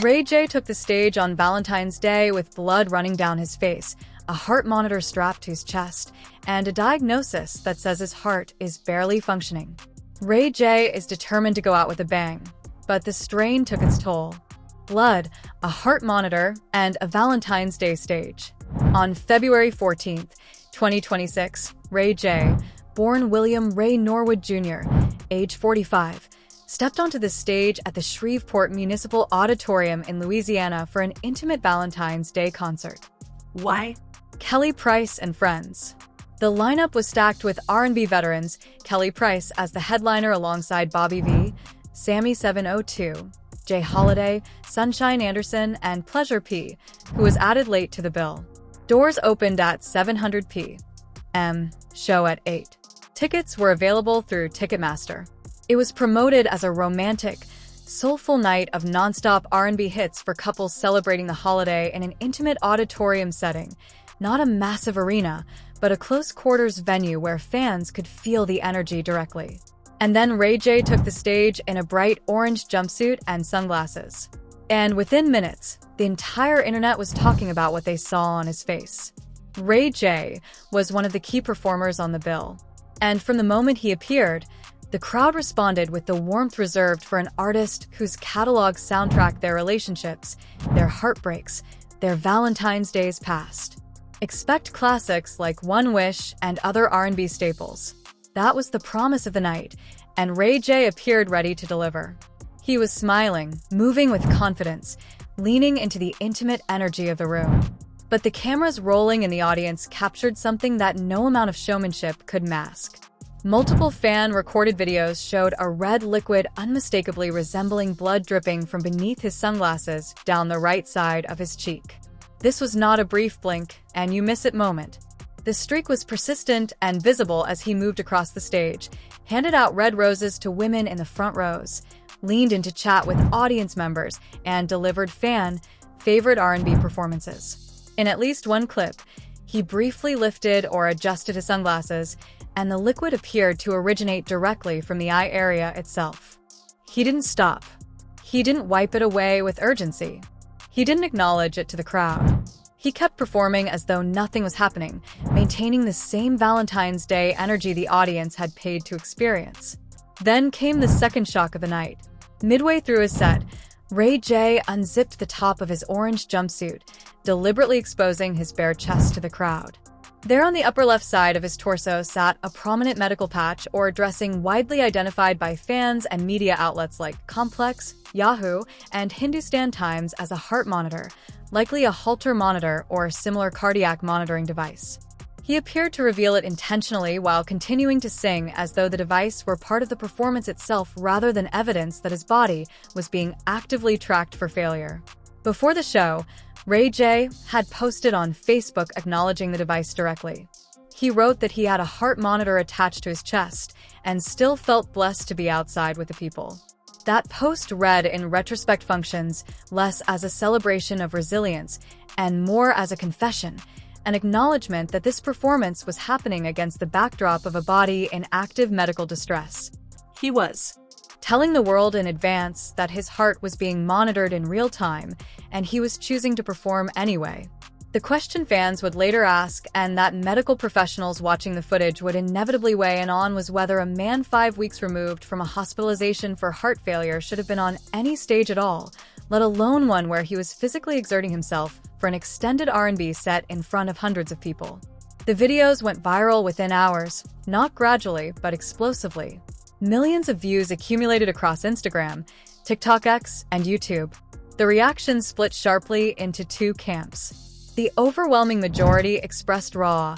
Ray J took the stage on Valentine's Day with blood running down his face, a heart monitor strapped to his chest, and a diagnosis that says his heart is barely functioning. Ray J is determined to go out with a bang, but the strain took its toll. Blood, a heart monitor, and a Valentine's Day stage. On February 14, 2026, Ray J, born William Ray Norwood Jr., age 45, stepped onto the stage at the Shreveport Municipal Auditorium in Louisiana for an intimate Valentine's Day concert. Why? Kelly Price and Friends. The lineup was stacked with R&B veterans, Kelly Price as the headliner alongside Bobby V, Sammy 702, Jay Holiday, Sunshine Anderson, and Pleasure P, who was added late to the bill. Doors opened at 700 p.m., show at 8. Tickets were available through Ticketmaster. It was promoted as a romantic, soulful night of nonstop R&B hits for couples celebrating the holiday in an intimate auditorium setting, not a massive arena, but a close-quarters venue where fans could feel the energy directly. And then Ray J took the stage in a bright orange jumpsuit and sunglasses. And within minutes, the entire internet was talking about what they saw on his face. Ray J was one of the key performers on the bill. And from the moment he appeared, the crowd responded with the warmth reserved for an artist whose catalog soundtracked their relationships, their heartbreaks, their Valentine's Days past. Expect classics like One Wish and other R&B staples. That was the promise of the night, and Ray J appeared ready to deliver. He was smiling, moving with confidence, leaning into the intimate energy of the room. But the cameras rolling in the audience captured something that no amount of showmanship could mask. Multiple fan-recorded videos showed a red liquid unmistakably resembling blood dripping from beneath his sunglasses down the right side of his cheek. This was not a brief blink, and you miss it moment. The streak was persistent and visible as he moved across the stage, handed out red roses to women in the front rows, leaned into chat with audience members, and delivered fan-favorite R&B performances. In at least one clip, he briefly lifted or adjusted his sunglasses, and the liquid appeared to originate directly from the eye area itself. He didn't stop. He didn't wipe it away with urgency. He didn't acknowledge it to the crowd. He kept performing as though nothing was happening, maintaining the same Valentine's Day energy the audience had paid to experience. Then came the second shock of the night. Midway through his set, Ray J unzipped the top of his orange jumpsuit, deliberately exposing his bare chest to the crowd. There on the upper left side of his torso sat a prominent medical patch or dressing widely identified by fans and media outlets like Complex, Yahoo, and Hindustan Times as a heart monitor, likely a Holter monitor or similar cardiac monitoring device. He appeared to reveal it intentionally while continuing to sing as though the device were part of the performance itself rather than evidence that his body was being actively tracked for failure. Before the show, Ray J had posted on Facebook acknowledging the device directly. He wrote that he had a heart monitor attached to his chest and still felt blessed to be outside with the people. That post read in retrospect functions less as a celebration of resilience and more as a confession, an acknowledgement that this performance was happening against the backdrop of a body in active medical distress. He was telling the world in advance that his heart was being monitored in real time, and he was choosing to perform anyway. The question fans would later ask, and that medical professionals watching the footage would inevitably weigh in on, was whether a man 5 weeks removed from a hospitalization for heart failure should have been on any stage at all, let alone one where he was physically exerting himself for an extended R&B set in front of hundreds of people. The videos went viral within hours, not gradually, but explosively. Millions of views accumulated across Instagram, TikTok X, and YouTube. The reactions split sharply into two camps. The overwhelming majority expressed raw,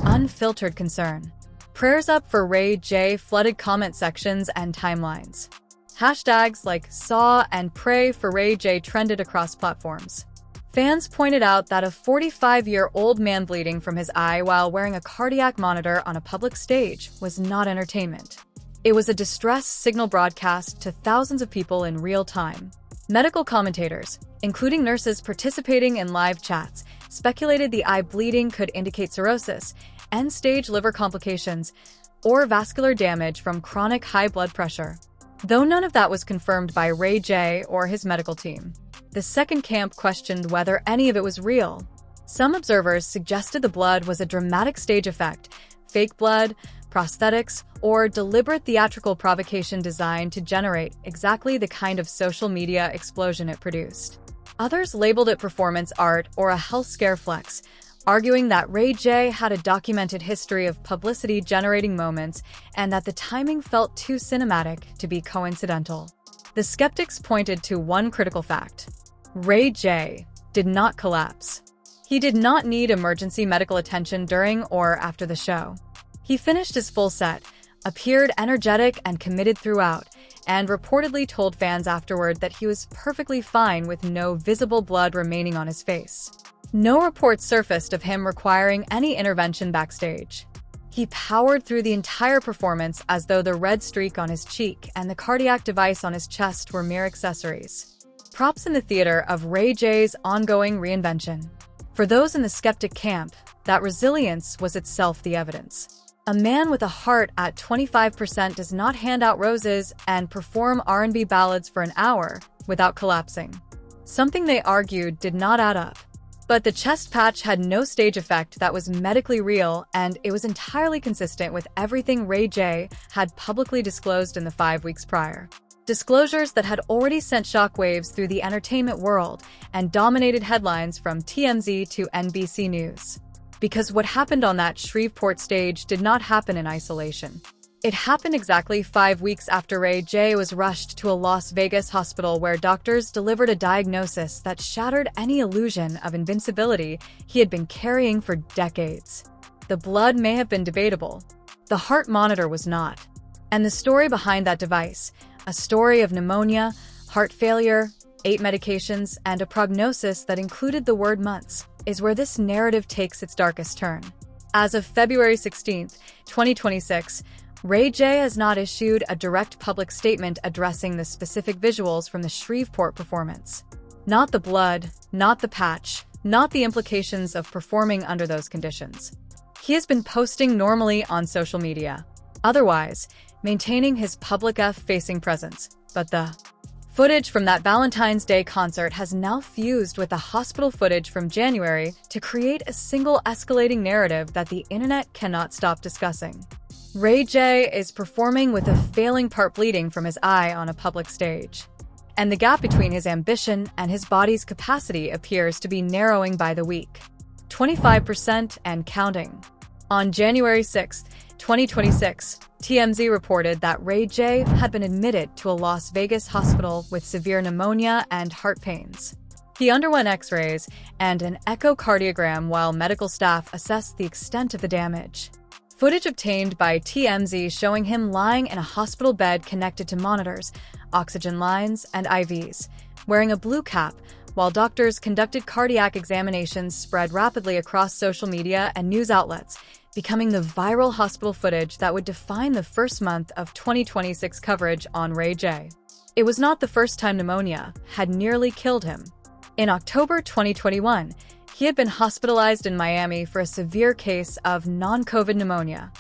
unfiltered concern. Prayers up for Ray J flooded comment sections and timelines. Hashtags like "Saw" and "Pray for Ray J" trended across platforms. Fans pointed out that a 45-year-old man bleeding from his eye while wearing a cardiac monitor on a public stage was not entertainment. It was a distress signal broadcast to thousands of people in real time. Medical commentators, including nurses participating in live chats, speculated the eye bleeding could indicate cirrhosis, end-stage liver complications, or vascular damage from chronic high blood pressure. Though none of that was confirmed by Ray J or his medical team. The second camp questioned whether any of it was real. Some observers suggested the blood was a dramatic stage effect, fake blood, prosthetics, or deliberate theatrical provocation designed to generate exactly the kind of social media explosion it produced. Others labeled it performance art or a health scare flex, arguing that Ray J had a documented history of publicity-generating moments and that the timing felt too cinematic to be coincidental. The skeptics pointed to one critical fact. Ray J did not collapse. He did not need emergency medical attention during or after the show. He finished his full set, appeared energetic and committed throughout, and reportedly told fans afterward that he was perfectly fine with no visible blood remaining on his face. No reports surfaced of him requiring any intervention backstage. He powered through the entire performance as though the red streak on his cheek and the cardiac device on his chest were mere accessories. Props in the theater of Ray J's ongoing reinvention. For those in the skeptic camp, that resilience was itself the evidence. A man with a heart at 25% does not hand out roses and perform R&B ballads for an hour without collapsing. Something they argued did not add up. But the chest patch had no stage effect that was medically real, and it was entirely consistent with everything Ray J had publicly disclosed in the 5 weeks prior. Disclosures that had already sent shockwaves through the entertainment world and dominated headlines from TMZ to NBC News. Because what happened on that Shreveport stage did not happen in isolation. It happened exactly 5 weeks after Ray J was rushed to a Las Vegas hospital where doctors delivered a diagnosis that shattered any illusion of invincibility he had been carrying for decades. The blood may have been debatable. The heart monitor was not. And the story behind that device, a story of pneumonia, heart failure, 8 medications, and a prognosis that included the word months, is where this narrative takes its darkest turn. As of February 16, 2026, Ray J has not issued a direct public statement addressing the specific visuals from the Shreveport performance. Not the blood, not the patch, not the implications of performing under those conditions. He has been posting normally on social media, otherwise maintaining his public F-facing presence, but the footage from that Valentine's Day concert has now fused with the hospital footage from January to create a single escalating narrative that the internet cannot stop discussing. Ray J is performing with a failing part bleeding from his eye on a public stage. And the gap between his ambition and his body's capacity appears to be narrowing by the week. 25% and counting. On January 6, 2026, TMZ reported that Ray J had been admitted to a Las Vegas hospital with severe pneumonia and heart pains. He underwent x-rays and an echocardiogram while medical staff assessed the extent of the damage. Footage obtained by TMZ showing him lying in a hospital bed connected to monitors, oxygen lines, and IVs, wearing a blue cap, while doctors conducted cardiac examinations spread rapidly across social media and news outlets, becoming the viral hospital footage that would define the first month of 2026 coverage on Ray J. It was not the first time pneumonia had nearly killed him. In October 2021, he had been hospitalized in Miami for a severe case of non-COVID pneumonia.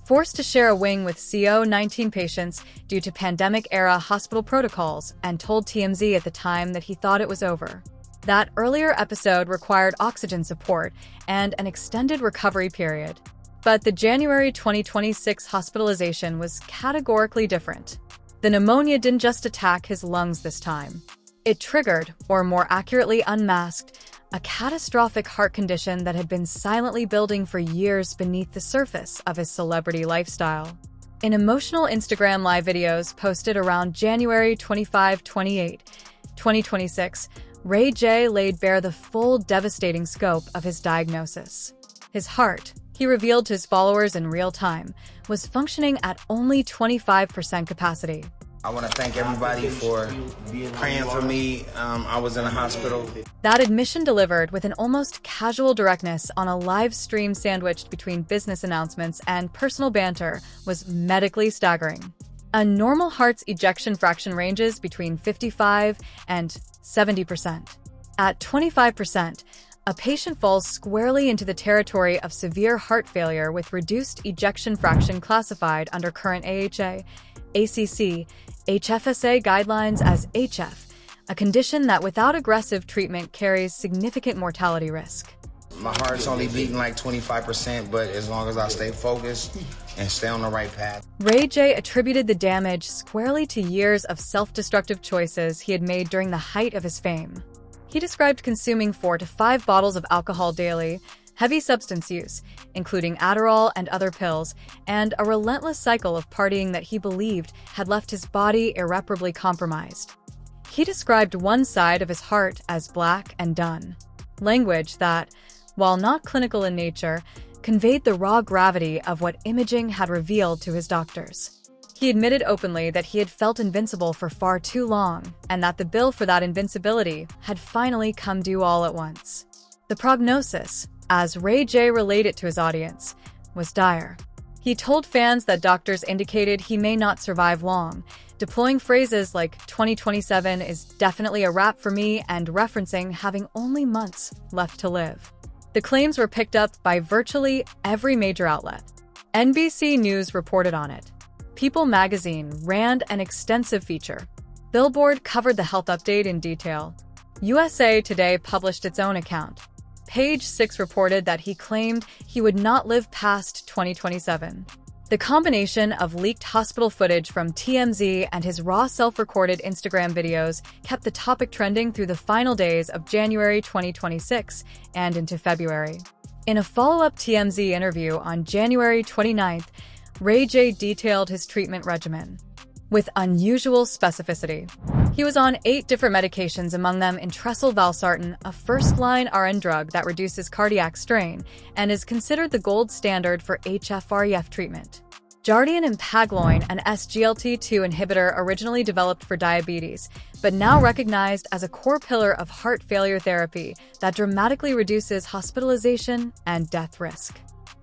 Forced to share a wing with CO-19 patients due to pandemic-era hospital protocols, and told TMZ at the time that he thought it was over. That earlier episode required oxygen support and an extended recovery period. But the January 2026 hospitalization was categorically different. The pneumonia didn't just attack his lungs this time. It triggered, or more accurately unmasked, a catastrophic heart condition that had been silently building for years beneath the surface of his celebrity lifestyle. In emotional Instagram live videos posted around January 25-28, 2026, Ray J laid bare the full devastating scope of his diagnosis. His heart, he revealed to his followers in real time, was functioning at only 25% capacity. I want to thank everybody for praying for me. I was in a hospital. That admission delivered with an almost casual directness on a live stream sandwiched between business announcements and personal banter was medically staggering. A normal heart's ejection fraction ranges between 55 and 70%. At 25%, a patient falls squarely into the territory of severe heart failure with reduced ejection fraction classified under current AHA, ACC, HFSA guidelines as HF, a condition that without aggressive treatment carries significant mortality risk. My heart's only beating like 25%, but as long as I stay focused and stay on the right path. Ray J attributed the damage squarely to years of self-destructive choices he had made during the height of his fame. He described consuming 4 to 5 bottles of alcohol daily, heavy substance use, including Adderall and other pills, and a relentless cycle of partying that he believed had left his body irreparably compromised. He described one side of his heart as black and done, language that, while not clinical in nature, conveyed the raw gravity of what imaging had revealed to his doctors. He admitted openly that he had felt invincible for far too long, and that the bill for that invincibility had finally come due all at once. The prognosis, as Ray J relayed it to his audience, was dire. He told fans that doctors indicated he may not survive long, deploying phrases like "2027 is definitely a wrap for me" and referencing having only months left to live. The claims were picked up by virtually every major outlet. NBC News reported on it. People magazine ran an extensive feature. Billboard covered the health update in detail. USA Today published its own account. Page 6 reported that he claimed he would not live past 2027. The combination of leaked hospital footage from TMZ and his raw self-recorded Instagram videos kept the topic trending through the final days of January 2026 and into February. In a follow-up TMZ interview on January 29th, Ray J detailed his treatment regimen with unusual specificity. He was on 8 different medications, among them valsartan, a first-line RN drug that reduces cardiac strain and is considered the gold standard for HF-REF treatment. Jardiance and Pagloin, an SGLT2 inhibitor originally developed for diabetes, but now recognized as a core pillar of heart failure therapy that dramatically reduces hospitalization and death risk.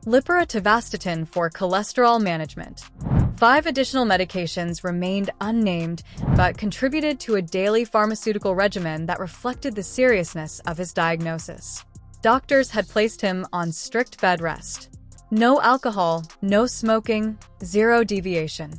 Lipotivastatin for cholesterol management. 5 additional medications remained unnamed, but contributed to a daily pharmaceutical regimen that reflected the seriousness of his diagnosis. Doctors had placed him on strict bed rest. No alcohol, no smoking, 0 deviation.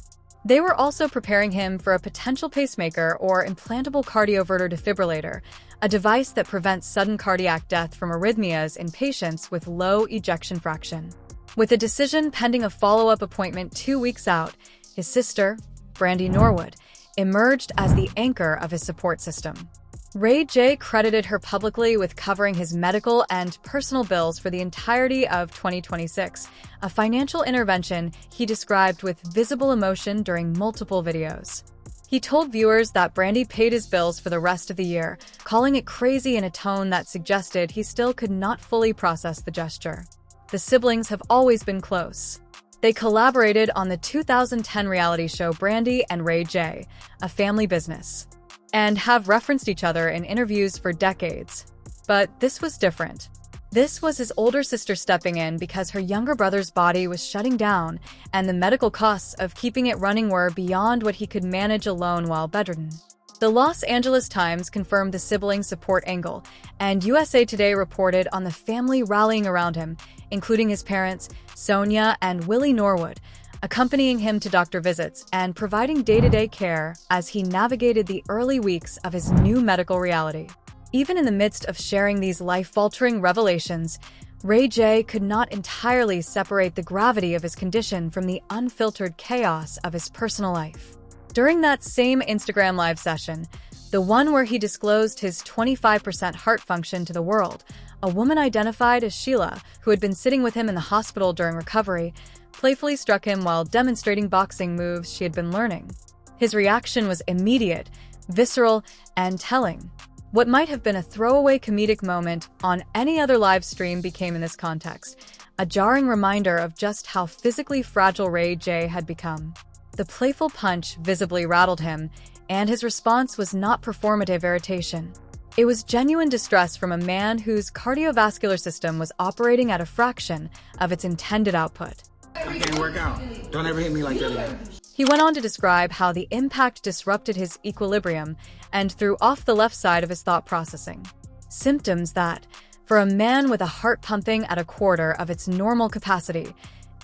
They were also preparing him for a potential pacemaker or implantable cardioverter defibrillator, a device that prevents sudden cardiac death from arrhythmias in patients with low ejection fraction. With a decision pending a follow-up appointment 2 weeks out, his sister, Brandy Norwood, emerged as the anchor of his support system. Ray J credited her publicly with covering his medical and personal bills for the entirety of 2026, a financial intervention he described with visible emotion during multiple videos. He told viewers that Brandy paid his bills for the rest of the year, calling it crazy in a tone that suggested he still could not fully process the gesture. The siblings have always been close. They collaborated on the 2010 reality show Brandy and Ray J, a family business, and have referenced each other in interviews for decades. But this was different. This was his older sister stepping in because her younger brother's body was shutting down, and the medical costs of keeping it running were beyond what he could manage alone while bedridden. The Los Angeles Times confirmed the sibling support angle, and USA Today reported on the family rallying around him, including his parents, Sonia and Willie Norwood, accompanying him to doctor visits and providing day-to-day care as he navigated the early weeks of his new medical reality. Even in the midst of sharing these life-altering revelations, Ray J could not entirely separate the gravity of his condition from the unfiltered chaos of his personal life. During that same Instagram live session, the one where he disclosed his 25% heart function to the world, a woman identified as Sheila, who had been sitting with him in the hospital during recovery, playfully struck him while demonstrating boxing moves she had been learning. His reaction was immediate, visceral, and telling. What might have been a throwaway comedic moment on any other live stream became, in this context, a jarring reminder of just how physically fragile Ray J had become. The playful punch visibly rattled him, and his response was not performative irritation. It was genuine distress from a man whose cardiovascular system was operating at a fraction of its intended output. I can't work out. Don't ever hit me like that again. He went on to describe how the impact disrupted his equilibrium and threw off the left side of his thought processing. Symptoms that, for a man with a heart pumping at a quarter of its normal capacity,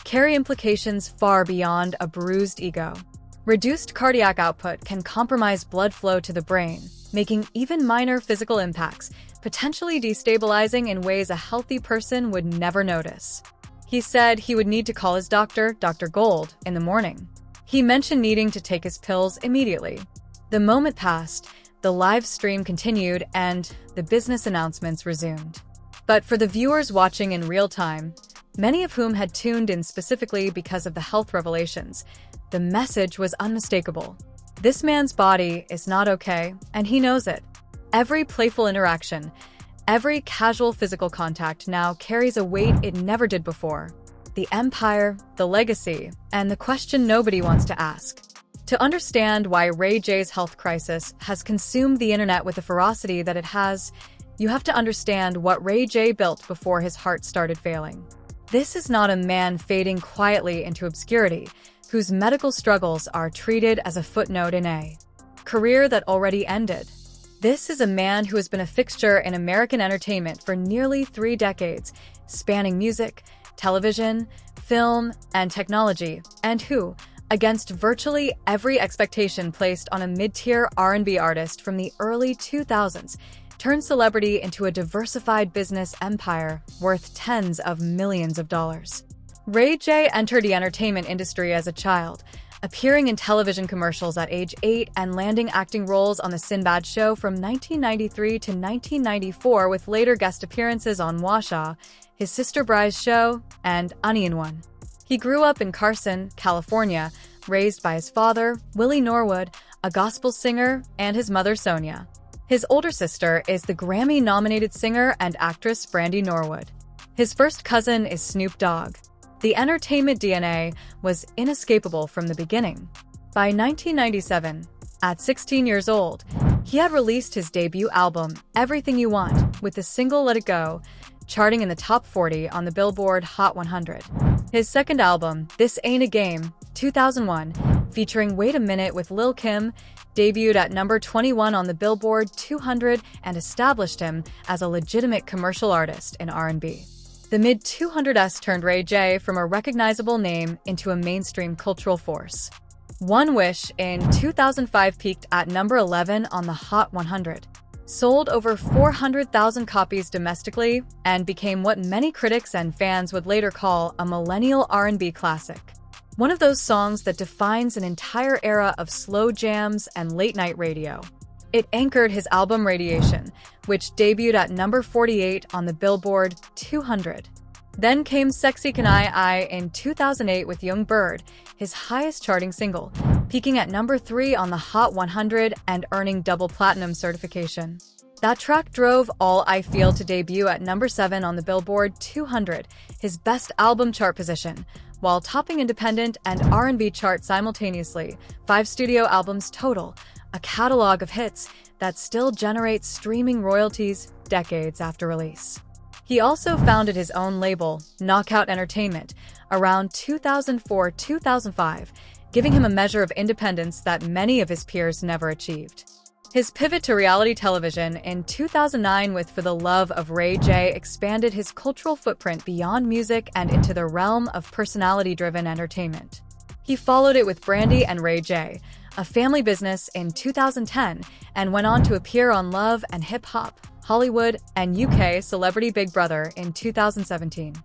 carry implications far beyond a bruised ego. Reduced cardiac output can compromise blood flow to the brain, making even minor physical impacts potentially destabilizing in ways a healthy person would never notice. He said he would need to call his doctor, Dr. Gold, in the morning. He mentioned needing to take his pills immediately. The moment passed, the live stream continued, and the business announcements resumed. But for the viewers watching in real time, many of whom had tuned in specifically because of the health revelations, the message was unmistakable. This man's body is not okay, and he knows it. Every playful interaction, every casual physical contact now carries a weight it never did before. The empire, the legacy, and the question nobody wants to ask. To understand why Ray J's health crisis has consumed the internet with the ferocity that it has, you have to understand what Ray J built before his heart started failing. This is not a man fading quietly into obscurity, whose medical struggles are treated as a footnote in a career that already ended. This is a man who has been a fixture in American entertainment for nearly 3 decades, spanning music, television, film, and technology, and who, against virtually every expectation placed on a mid-tier R&B artist from the early 2000s, turned celebrity into a diversified business empire worth tens of millions of dollars. Ray J entered the entertainment industry as a child, appearing in television commercials at age 8 and landing acting roles on The Sinbad Show from 1993 to 1994, with later guest appearances on Washa, His Sister Bry's Show, and Onion One. He grew up in Carson, California, raised by his father, Willie Norwood, a gospel singer, and his mother, Sonia. His older sister is the Grammy-nominated singer and actress Brandy Norwood. His first cousin is Snoop Dogg. The entertainment DNA was inescapable from the beginning. By 1997, at 16 years old, he had released his debut album, Everything You Want, with the single Let It Go, charting in the top 40 on the Billboard Hot 100. His second album, This Ain't a Game, 2001, featuring Wait a Minute with Lil' Kim, debuted at number 21 on the Billboard 200 and established him as a legitimate commercial artist in R&B. The mid-200s turned Ray J from a recognizable name into a mainstream cultural force. One Wish in 2005 peaked at number 11 on the Hot 100, sold over 400,000 copies domestically, and became what many critics and fans would later call a millennial R&B classic. One of those songs that defines an entire era of slow jams and late-night radio. It anchored his album Radiation, which debuted at number 48 on the Billboard 200. Then came Sexy Can I in 2008 with Young Bird, his highest charting single, peaking at number 3 on the Hot 100 and earning double platinum certification. That track drove All I Feel to debut at number 7 on the Billboard 200, his best album chart position, while topping independent and R&B charts simultaneously, 5 studio albums total, a catalog of hits that still generates streaming royalties decades after release. He also founded his own label, Knockout Entertainment, around 2004-2005, giving him a measure of independence that many of his peers never achieved. His pivot to reality television in 2009 with For the Love of Ray J expanded his cultural footprint beyond music and into the realm of personality-driven entertainment. He followed it with Brandy and Ray J, a family business, in 2010, and went on to appear on Love and Hip Hop, Hollywood, and UK Celebrity Big Brother in 2017.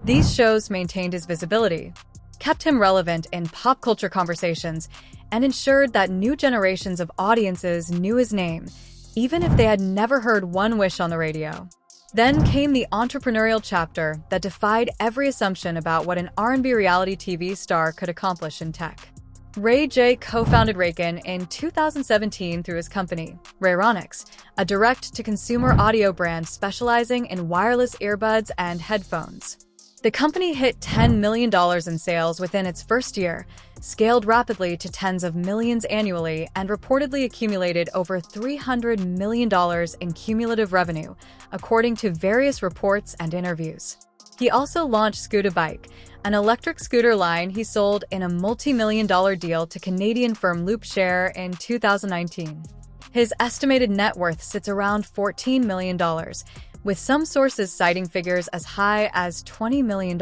These shows maintained his visibility, kept him relevant in pop culture conversations, and ensured that new generations of audiences knew his name, even if they had never heard One Wish on the radio. Then came the entrepreneurial chapter that defied every assumption about what an R&B reality TV star could accomplish in tech. Ray J co-founded Raycon in 2017 through his company, Rayronics, a direct-to-consumer audio brand specializing in wireless earbuds and headphones. The company hit $10 million in sales within its first year, scaled rapidly to tens of millions annually, and reportedly accumulated over $300 million in cumulative revenue, according to various reports and interviews. He also launched Scooter Bike, an electric scooter line he sold in a multi-million-dollar deal to Canadian firm Loopshare in 2019. His estimated net worth sits around $14 million, with some sources citing figures as high as $20 million.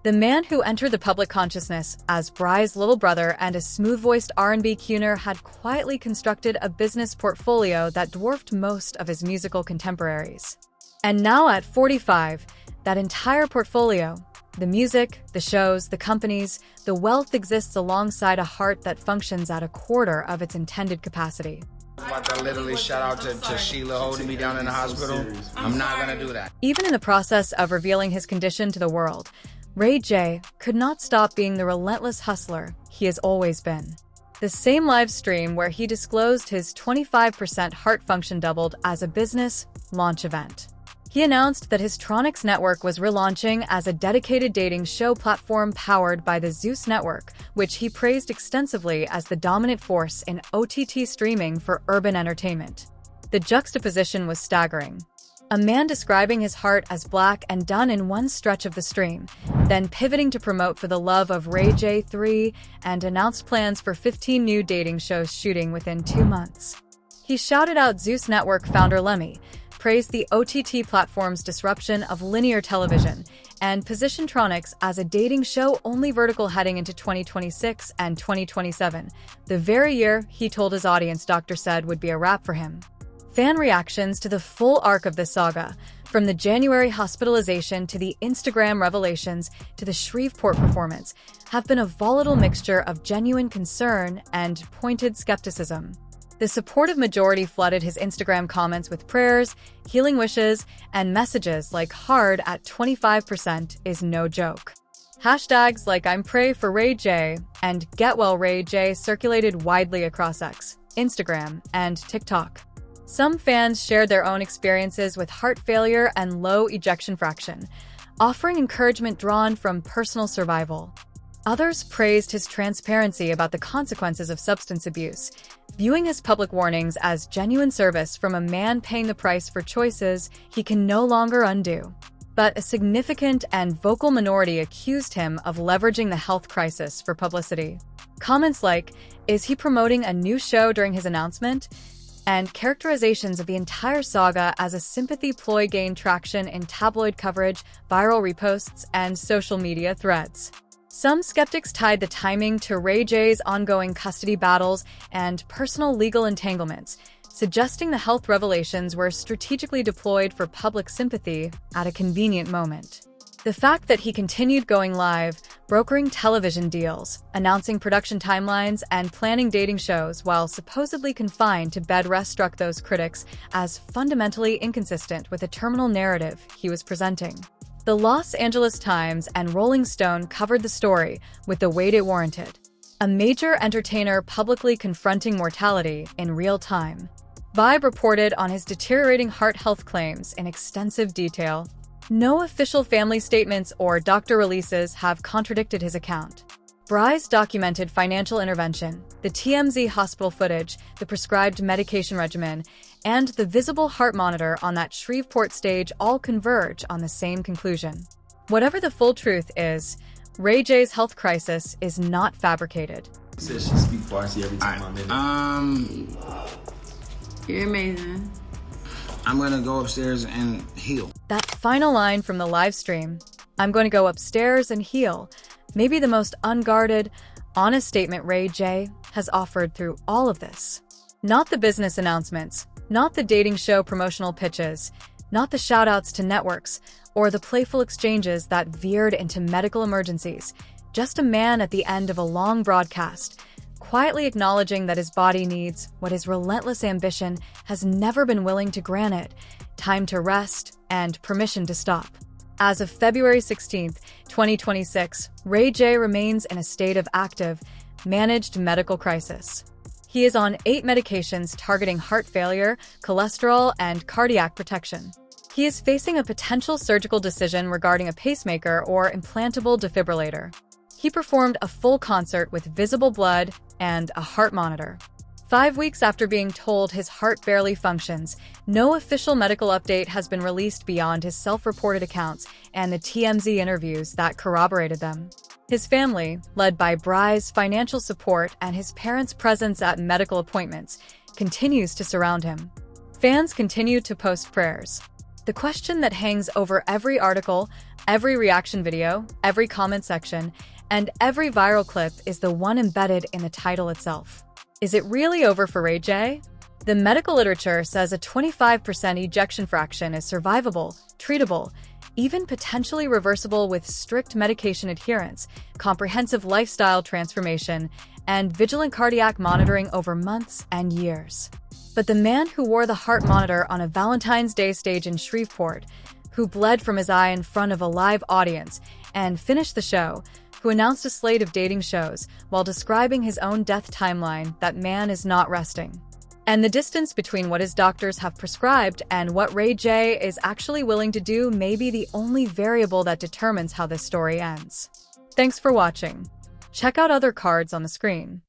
The man who entered the public consciousness as Bry's little brother and a smooth-voiced R&B crooner had quietly constructed a business portfolio that dwarfed most of his musical contemporaries. And now at 45, that entire portfolio, the music, the shows, the companies, the wealth exists alongside a heart that functions at a quarter of its intended capacity. I'm about to literally shout out to Sheila holding me down in the hospital. I'm not gonna do that. Even in the process of revealing his condition to the world, Ray J could not stop being the relentless hustler he has always been. The same live stream where he disclosed his 25% heart function doubled as a business launch event. He announced that his Tronix network was relaunching as a dedicated dating show platform powered by the Zeus network, which he praised extensively as the dominant force in OTT streaming for urban entertainment. The juxtaposition was staggering. A man describing his heart as black and done in one stretch of the stream, then pivoting to promote For the Love of Ray J 3 and announced plans for 15 new dating shows shooting within 2 months. He shouted out Zeus Network founder Lemmy, praised the OTT platform's disruption of linear television, and positioned Tronix as a dating show-only vertical heading into 2026 and 2027, the very year he told his audience Dr. said would be a wrap for him. Fan reactions to the full arc of this saga, from the January hospitalization to the Instagram revelations to the Shreveport performance, have been a volatile mixture of genuine concern and pointed skepticism. The supportive majority flooded his Instagram comments with prayers, healing wishes, and messages like "hard at 25% is no joke." Hashtags like "I'm pray for Ray J" and "Get well Ray J" circulated widely across X, Instagram, and TikTok. Some fans shared their own experiences with heart failure and low ejection fraction, offering encouragement drawn from personal survival. Others praised his transparency about the consequences of substance abuse, viewing his public warnings as genuine service from a man paying the price for choices he can no longer undo. But a significant and vocal minority accused him of leveraging the health crisis for publicity. Comments like, "Is he promoting a new show during his announcement?" and characterizations of the entire saga as a sympathy ploy gained traction in tabloid coverage, viral reposts, and social media threads. Some skeptics tied the timing to Ray J's ongoing custody battles and personal legal entanglements, suggesting the health revelations were strategically deployed for public sympathy at a convenient moment. The fact that he continued going live, brokering television deals, announcing production timelines, and planning dating shows while supposedly confined to bed rest struck those critics as fundamentally inconsistent with the terminal narrative he was presenting. The Los Angeles Times and Rolling Stone covered the story with the weight it warranted. A major entertainer publicly confronting mortality in real time. Vibe reported on his deteriorating heart health claims in extensive detail. No official family statements or doctor releases have contradicted his account. Bry's documented financial intervention, the TMZ hospital footage, the prescribed medication regimen, and the visible heart monitor on that Shreveport stage all converge on the same conclusion. Whatever the full truth is, Ray J's health crisis is not fabricated. Says she speak Farsi every time I'm in it. You're amazing. I'm gonna go upstairs and heal. That final line from the live stream, "I'm going to go upstairs and heal," may be the most unguarded, honest statement Ray J has offered through all of this. Not the business announcements, not the dating show promotional pitches, not the shout-outs to networks, or the playful exchanges that veered into medical emergencies. Just a man at the end of a long broadcast, quietly acknowledging that his body needs what his relentless ambition has never been willing to grant it: time to rest and permission to stop. As of February 16, 2026, Ray J remains in a state of active, managed medical crisis. He is on 8 medications targeting heart failure, cholesterol, and cardiac protection. He is facing a potential surgical decision regarding a pacemaker or implantable defibrillator. He performed a full concert with visible blood and a heart monitor. 5 weeks after being told his heart barely functions, no official medical update has been released beyond his self-reported accounts and the TMZ interviews that corroborated them. His family, led by Bry's financial support and his parents' presence at medical appointments, continues to surround him. Fans continue to post prayers. The question that hangs over every article, every reaction video, every comment section, and every viral clip is the one embedded in the title itself. Is it really over for Ray J? The medical literature says a 25% ejection fraction is survivable, treatable, even potentially reversible with strict medication adherence, comprehensive lifestyle transformation, and vigilant cardiac monitoring over months and years. But the man who wore the heart monitor on a Valentine's Day stage in Shreveport, who bled from his eye in front of a live audience and finished the show, who announced a slate of dating shows while describing his own death timeline, that man is not resting. And the distance between what his doctors have prescribed and what Ray J is actually willing to do may be the only variable that determines how this story ends. Thanks for watching. Check out other cards on the screen.